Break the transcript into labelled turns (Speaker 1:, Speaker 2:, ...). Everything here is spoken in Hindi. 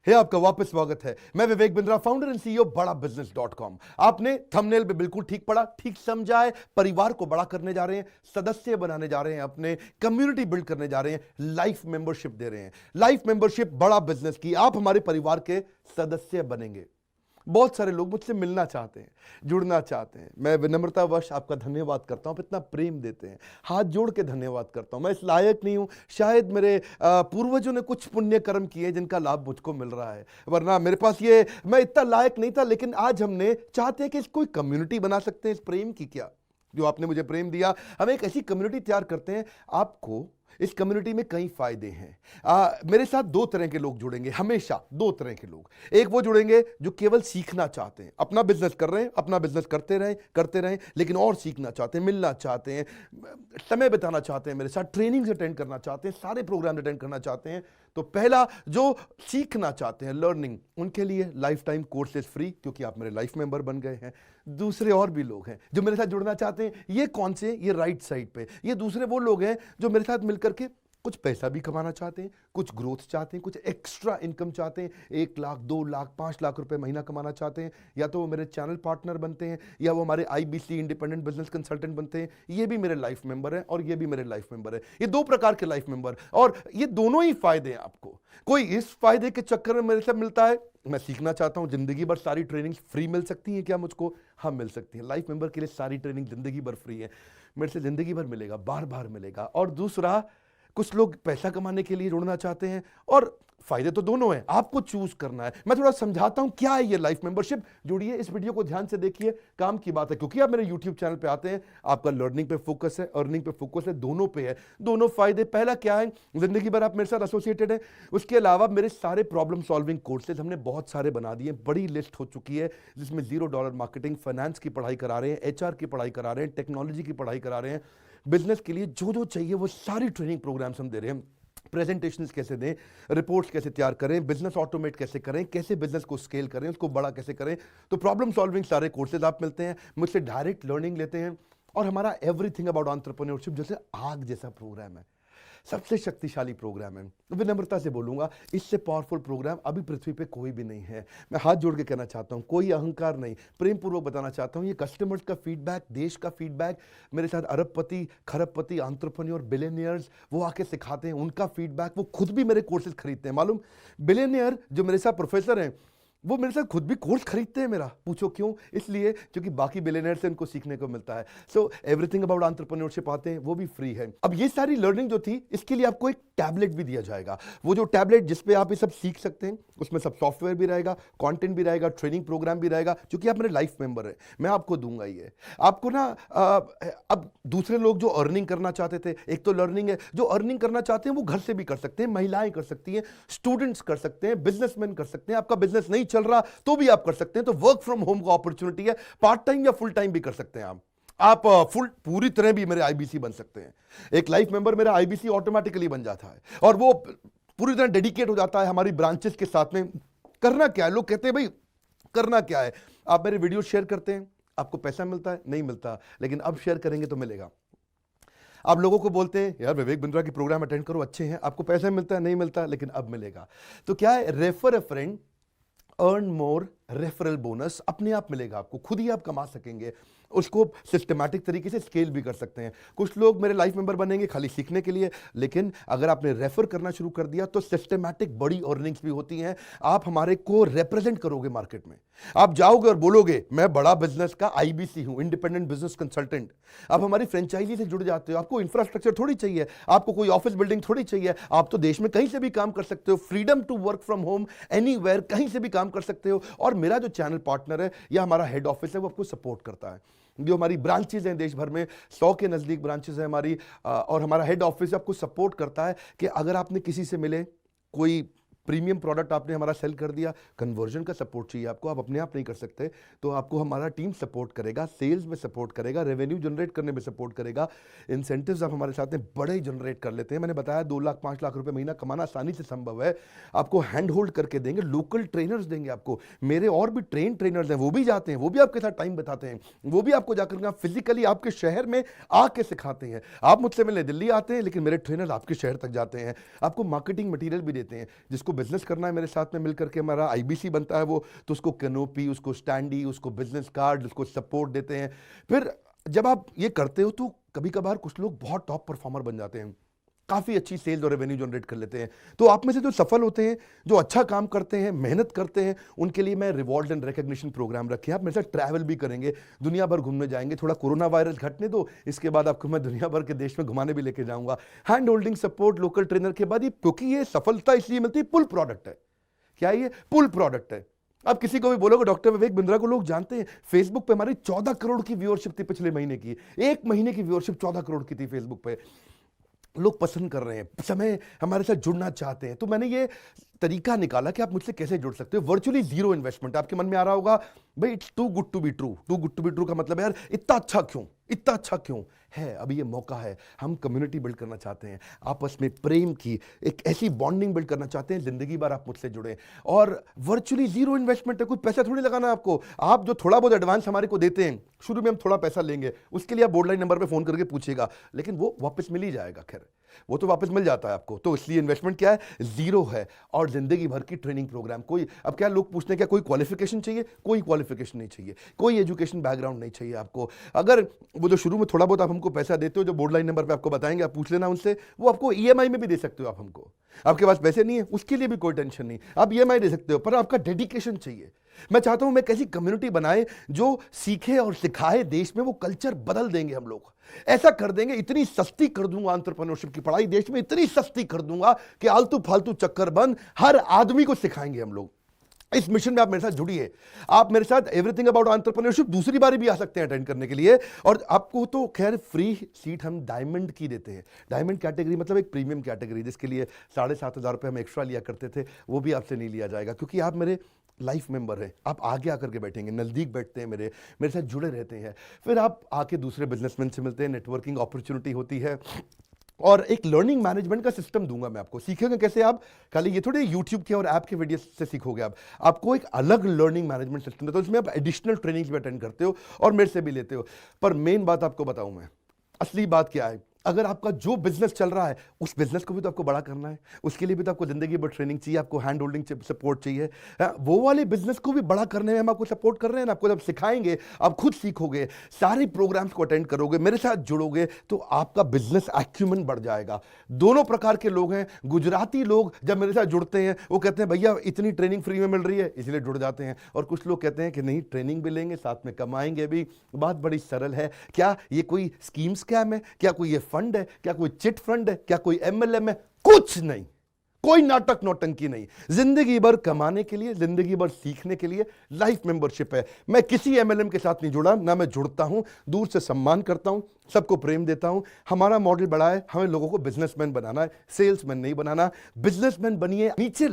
Speaker 1: आपका वापस स्वागत है। मैं Vivek Bindra, founder and CEO बड़ा बिजनेस.com। आपने थंबनेल पे बिल्कुल ठीक पढ़ा, ठीक समझा है। परिवार को बड़ा करने जा रहे हैं, सदस्य बनाने जा रहे हैं, अपने कम्युनिटी बिल्ड करने जा रहे हैं, लाइफ मेंबरशिप दे रहे हैं। लाइफ मेंबरशिप बड़ा बिजनेस की, आप हमारे परिवार के सदस्य बनेंगे। बहुत सारे लोग मुझसे मिलना चाहते हैं, जुड़ना चाहते हैं। मैं विनम्रतावश आपका धन्यवाद करता हूं, आप इतना प्रेम देते हैं, हाथ जोड़ के धन्यवाद करता हूं। मैं इस लायक नहीं हूं, शायद मेरे पूर्वजों ने कुछ पुण्य कर्म किए जिनका लाभ मुझको मिल रहा है, वरना मेरे पास ये मैं इतना लायक नहीं था। लेकिन आज हमने चाहते हैं कि कोई कम्युनिटी बना सकते हैं इस प्रेम की। क्या जो आपने मुझे प्रेम दिया, हम एक ऐसी कम्युनिटी तैयार करते हैं। आपको इस कम्युनिटी में कई फायदे हैं। मेरे साथ दो तरह के लोग जुड़ेंगे, हमेशा दो तरह के लोग। एक वो जुड़ेंगे जो केवल सीखना चाहते हैं, अपना बिजनेस कर रहे हैं, अपना बिजनेस करते रहें, लेकिन और सीखना चाहते हैं, मिलना चाहते हैं, समय बिताना चाहते हैं, मेरे साथ ट्रेनिंग्स अटेंड करना चाहते हैं, सारे प्रोग्राम अटेंड करना चाहते हैं। तो पहला, जो सीखना चाहते हैं, लर्निंग, उनके लिए लाइफ टाइम कोर्सेज फ्री, क्योंकि आप मेरे लाइफ मेंबर बन गए हैं। दूसरे और भी लोग हैं जो मेरे साथ जुड़ना चाहते हैं। ये कौन से? ये राइट साइड पे ये दूसरे वो लोग हैं जो मेरे साथ मिलकर के कुछ पैसा भी कमाना चाहते हैं, कुछ ग्रोथ चाहते हैं, कुछ एक्स्ट्रा इनकम चाहते हैं। 1 लाख, 2 लाख, 5 लाख रुपए महीना कमाना चाहते हैं। या तो वो मेरे चैनल पार्टनर बनते हैं, या वो हमारे IBC इंडिपेंडेंट बिजनेस कंसल्टेंट बनते हैं। ये भी मेरे लाइफ मेंबर है और ये भी मेरे लाइफ मेंबर है। ये दो प्रकार के लाइफ मेंबर, और ये दोनों ही फायदे हैं आपको। कोई इस फायदे के चक्कर में मेरे से मिलता है, मैं सीखना चाहता हूं, जिंदगी भर सारी ट्रेनिंग फ्री मिल सकती है क्या मुझको? हाँ, मिल सकती है। लाइफ मेंबर के लिए सारी ट्रेनिंग जिंदगी भर फ्री है, मेरे से जिंदगी भर मिलेगा, बार बार मिलेगा। और दूसरा, कुछ लोग पैसा कमाने के लिए जुड़ना चाहते हैं, और फायदे तो दोनों हैं, आपको चूज करना है। मैं थोड़ा समझाता हूं क्या है ये लाइफ मेंबरशिप। जुड़िए, इस वीडियो को ध्यान से देखिए, काम की बात है। क्योंकि आप मेरे YouTube चैनल पे आते हैं, आपका लर्निंग पे फोकस है, अर्निंग पे फोकस है, दोनों पे है। दोनों फायदे, पहला क्या है, जिंदगी भर आप मेरे साथ एसोसिएटेड है। उसके अलावा मेरे सारे प्रॉब्लम सॉल्विंग कोर्सेज हमने बहुत सारे बना दिए, बड़ी लिस्ट हो चुकी है, जिसमें $0 मार्केटिंग, फाइनेंस की पढ़ाई करा रहे हैं, HR की पढ़ाई करा रहे हैं, टेक्नोलॉजी की पढ़ाई करा रहे हैं। बिजनेस के लिए जो जो चाहिए वो सारी ट्रेनिंग प्रोग्राम्स हम दे रहे हैं। प्रेजेंटेशंस कैसे दें, रिपोर्ट्स कैसे तैयार करें, बिजनेस ऑटोमेट कैसे करें, कैसे बिजनेस को स्केल करें, उसको बड़ा कैसे करें। तो प्रॉब्लम सॉल्विंग सारे कोर्सेज आप मिलते हैं, मुझसे डायरेक्ट लर्निंग लेते हैं। और हमारा एवरीथिंग अबाउट एंटरप्रेन्योरशिप जैसे आग जैसा प्रोग्राम है, सबसे शक्तिशाली प्रोग्राम है। विनम्रता से बोलूंगा, इससे पावरफुल प्रोग्राम अभी पृथ्वी पे कोई भी नहीं है। मैं हाथ जोड़ के कहना चाहता हूं, कोई अहंकार नहीं, प्रेम पूर्वक बताना चाहता हूं, ये कस्टमर्स का फीडबैक, देश का फीडबैक, मेरे साथ अरबपति, खरबपति, एंटरप्रेन्योर, बिलियनियर्स, वो आके सिखाते हैं, उनका फीडबैक, वो खुद भी मेरे कोर्सेज खरीदते हैं। मालूम, बिलियनियर जो मेरे साथ प्रोफेसर हैं, वो मेरे साथ खुद भी कोर्स खरीदते हैं मेरा। पूछो क्यों? इसलिए क्योंकि बाकी बिलियनियर से उनको सीखने को मिलता है। सो एवरीथिंग अबाउट एंटरप्रेन्योरशिप आते हैं, वो भी फ्री है। अब ये सारी लर्निंग जो थी, इसके लिए आपको एक टैबलेट भी दिया जाएगा। वो जो टैबलेट जिसपे आप ये सब सीख सकते हैं, उसमें सब सॉफ्टवेयर भी रहेगा, कंटेंट भी रहेगा, ट्रेनिंग प्रोग्राम भी रहेगा। क्योंकि आप मेरे लाइफ मेंबर है, मैं आपको दूंगा ये। आपको ना अब दूसरे लोग जो अर्निंग करना चाहते थे, एक तो लर्निंग है, जो अर्निंग करना चाहते हैं वो घर से भी कर सकते हैं, महिलाएं कर सकती हैं, स्टूडेंट्स कर सकते हैं, बिजनेसमैन कर सकते हैं। आपका बिजनेस नहीं चल रहा तो भी आप कर सकते हैं। तो वर्क फ्रॉम होम का अपॉर्चुनिटी है, पार्ट टाइम या फुल टाइम भी कर सकते हैं आप फुल पूरी तरह भी मेरे IBC बन सकते हैं। एक लाइफ मेंबर मेरा IBC ऑटोमेटिकली बन जाता है, और वो पूरी तरह डेडिकेट हो जाता है हमारी ब्रांचेस के साथ में। करना क्या है, लोग कहते हैं भाई करना क्या है, आप मेरे वीडियो शेयर करते हैं, आपको पैसा मिलता है? नहीं मिलता, लेकिन अब शेयर करेंगे तो मिलेगा। आप लोगों को बोलते हैं यार विवेक बिंद्रा की प्रोग्राम अटेंड करो, अच्छे हैं, आपको पैसा मिलता है? नहीं मिलता, लेकिन अब मिलेगा। तो क्या है, refer a friend, earn more, referral bonus अपने आप मिलेगा आपको, खुद ही आप कमा सकेंगे। उसको सिस्टमैटिक तरीके से स्केल भी कर सकते हैं। कुछ लोग मेरे लाइफ मेंबर बनेंगे खाली सीखने के लिए, लेकिन अगर आपने रेफर करना शुरू कर दिया तो सिस्टमैटिक बड़ी अर्निंग्स भी होती हैं। आप हमारे को रिप्रेजेंट करोगे मार्केट में, आप जाओगे और बोलोगे मैं बड़ा बिजनेस का IBC हूं, इंडिपेंडेंट बिजनेस कंसल्टेंट। आप हमारी फ्रेंचाइजी से जुड़ जाते हो, आपको इंफ्रास्ट्रक्चर थोड़ी चाहिए, आपको कोई ऑफिस बिल्डिंग थोड़ी चाहिए, आप तो देश में कहीं से भी काम कर सकते हो, freedom to work from home, anywhere, कहीं से भी काम कर सकते हो। और मेरा जो चैनल पार्टनर है या हमारा हेड ऑफिस है, वो आपको सपोर्ट करता है। जो हमारी ब्रांचेज हैं देश भर में, 100 के नजदीक ब्रांचेज हैं हमारी, और हमारा हेड ऑफिस आपको सपोर्ट करता है कि अगर आपने किसी से मिले, कोई प्रीमियम प्रोडक्ट आपने हमारा सेल कर दिया, कन्वर्जन का सपोर्ट चाहिए आपको, आप अपने आप नहीं कर सकते, तो आपको हमारा टीम सपोर्ट करेगा, सेल्स में सपोर्ट करेगा, रेवेन्यू जनरेट करने में सपोर्ट करेगा। इंसेंटिव्स आप हमारे साथ में बड़े जनरेट कर लेते हैं। मैंने बताया 2 लाख 5 लाख रुपए महीना कमाना आसानी से संभव है। आपको हैंड होल्ड करके देंगे, लोकल ट्रेनर्स देंगे आपको, मेरे और भी ट्रेन ट्रेनर्स हैं, वो भी जाते हैं, वो भी आपके साथ टाइम बताते हैं, वो भी आपको जाकर फिजिकली आपके शहर में आके सिखाते हैं। आप मुझसे मिलने दिल्ली आते हैं, लेकिन मेरे ट्रेनर आपके शहर तक जाते हैं, आपको मार्केटिंग मटीरियल भी देते हैं, जिसको जिसको बिजनेस करना है मेरे साथ में मिल करके हमारा आईबीसी बनता है वो, तो उसको कैनोपी, उसको स्टैंडी, उसको बिजनेस कार्ड, उसको सपोर्ट देते हैं। फिर जब आप ये करते हो तो कभी कभार कुछ लोग बहुत टॉप परफॉर्मर बन जाते हैं, काफ़ी अच्छी सेल्स और रेवेन्यू जनरेट कर लेते हैं। तो आप में से जो सफल होते हैं, जो अच्छा काम करते हैं, मेहनत करते हैं, उनके लिए मैं रिवॉर्ड एंड रिकग्निशन प्रोग्राम रखे हैं। आप मेरे साथ ट्रैवल भी करेंगे, दुनिया भर घूमने जाएंगे। थोड़ा कोरोना वायरस घटने दो, इसके बाद आपको मैं दुनिया भर के देश में घुमाने भी लेके जाऊंगा। Hand holding support, local trainer के बाद, क्योंकि ये सफलता इसलिए मिलती है, पुल प्रोडक्ट है। क्या ये पुल प्रोडक्ट है? आप किसी को भी बोलोगे डॉक्टर विवेक बिंद्रा को लोग जानते हैं, फेसबुक पे हमारी 14 करोड़ की व्यूअरशिप थी पिछले महीने की। एक महीने की व्यूअरशिप 14 करोड़ की थी फेसबुक पे। लोग पसंद कर रहे हैं, समय हमारे साथ जुड़ना चाहते हैं। तो मैंने ये तरीका निकाला कि आप मुझसे कैसे जुड़ सकते हो, वर्चुअली जीरो इन्वेस्टमेंट। आपके मन में आ रहा होगा भाई it's too good to be true. Too good to be true का मतलब है यार इतना अच्छा क्यों, इतना अच्छा क्यों है? अभी ये मौका है, हम कम्युनिटी बिल्ड करना चाहते हैं, आपस में प्रेम की एक ऐसी बॉन्डिंग बिल्ड करना चाहते हैं, जिंदगी भर आप मुझसे जुड़े। और वर्चुअली जीरो इन्वेस्टमेंट है, कुछ पैसा थोड़ी लगाना है आपको। आप जो थोड़ा बहुत एडवांस हमारे को देते हैं, शुरू में हम थोड़ा पैसा लेंगे, उसके लिए आप बोर्ड लाइन नंबर पे फोन करके पूछिएगा, लेकिन वो वापस मिल ही जाएगा। खैर वो तो वापस मिल जाता है आपको। तो इसलिए इन्वेस्टमेंट क्या है, जीरो है। और जिंदगी भर की ट्रेनिंग प्रोग्राम। कोई अब क्या लोग पूछते हैं क्या कोई क्वालिफिकेशन चाहिए? कोई क्वालिफिकेशन नहीं चाहिए, कोई एजुकेशन बैकग्राउंड नहीं चाहिए आपको। अगर वो जो शुरू में थोड़ा बहुत आप हमको पैसा देते हो, जो बोर्ड लाइन नंबर पे आपको बताएंगे, आप पूछ लेना उनसे, वो आपको ईएमआई में भी दे सकते हो आप हमको। आपके पास पैसे नहीं है उसके लिए भी कोई टेंशन नहीं, आप ईएमआई दे सकते हो, पर आपका डेडिकेशन चाहिए। मैं चाहता हूं मैं कैसी कम्युनिटी बनाए जो सीखे और सिखाए, देश में वो कल्चर बदल देंगे हम लोग। ऐसा कर देंगे, इतनी सस्ती कर दूंगा एंटरप्रेन्योरशिप की पढ़ाई देश में, इतनी सस्ती कर दूंगा कि आलतू फालतू चक्कर बंद, हर आदमी को सिखाएंगे हम लोग। इस मिशन में आप मेरे साथ जुड़िए। आप मेरे साथ एवरीथिंग अबाउट एंटरप्रेन्योरशिप दूसरी बारी भी आ सकते हैं अटेंड करने के लिए। और आपको तो खैर फ्री सीट हम डायमंड की देते हैं। डायमंड कैटेगरी मतलब एक प्रीमियम कैटेगरी, जिसके लिए 7,500 रुपये हम एक्स्ट्रा लिया करते थे, वो भी आपसे नहीं लिया जाएगा, क्योंकि आप मेरे लाइफ मेंबर हैं। आप आगे आकर के बैठेंगे, नज़दीक बैठते हैं, मेरे साथ जुड़े रहते हैं। फिर आप आके दूसरे बिजनेसमैन से मिलते हैं, नेटवर्किंग अपॉर्चुनिटी होती है। और एक लर्निंग मैनेजमेंट का सिस्टम दूंगा मैं आपको। सीखेंगे कैसे आप? खाली ये थोड़े यूट्यूब के और ऐप के वीडियो से सीखोगे आप। आपको एक अलग लर्निंग मैनेजमेंट सिस्टम है, तो इसमें आप एडिशनल ट्रेनिंग्स भी अटेंड करते हो और मेरे से भी लेते हो। पर मेन बात आपको बताऊं मैं, असली बात क्या है, अगर आपका जो बिजनेस चल रहा है उस बिजनेस को भी तो आपको बड़ा करना है, उसके लिए भी तो आपको जिंदगी भर ट्रेनिंग चाहिए, आपको हैंड होल्डिंग सपोर्ट चाहिए। वो वाले बिजनेस को भी बड़ा करने में हम आपको सपोर्ट कर रहे हैं ना। आपको जब सिखाएंगे, आप खुद सीखोगे, सारे प्रोग्राम्स को अटेंड करोगे, मेरे साथ जुड़ोगे, तो आपका बिजनेस एक्यूमेंट बढ़ जाएगा। दोनों प्रकार के लोग हैं। गुजराती लोग जब मेरे साथ जुड़ते हैं वो कहते हैं भैया इतनी ट्रेनिंग फ्री में मिल रही है, इसलिए जुड़ जाते हैं। और कुछ लोग कहते हैं कि नहीं, ट्रेनिंग भी लेंगे, साथ में कमाएंगे भी। बात बड़ी सरल है। क्या ये कोई स्कीम स्कैम है? क्या कोई ये फंड है? क्या कोई चिट फंड है? क्या कोई एमएलएम है? कुछ नहीं, कोई नाटक नौटंकी नहीं। जिंदगी भर कमाने के लिए, जिंदगी भर सीखने के लिए लाइफ मेंबरशिप है। मैं किसी एमएलएम के साथ नहीं जुड़ा, ना मैं जुड़ता हूं। दूर से सम्मान करता हूं, सबको प्रेम देता हूं। हमारा मॉडल बड़ा है, हमें लोगों को बिजनेसमैन बनाना है, सेल्समैन नहीं बनाना। बिजनेसमैन बनिए, नीचे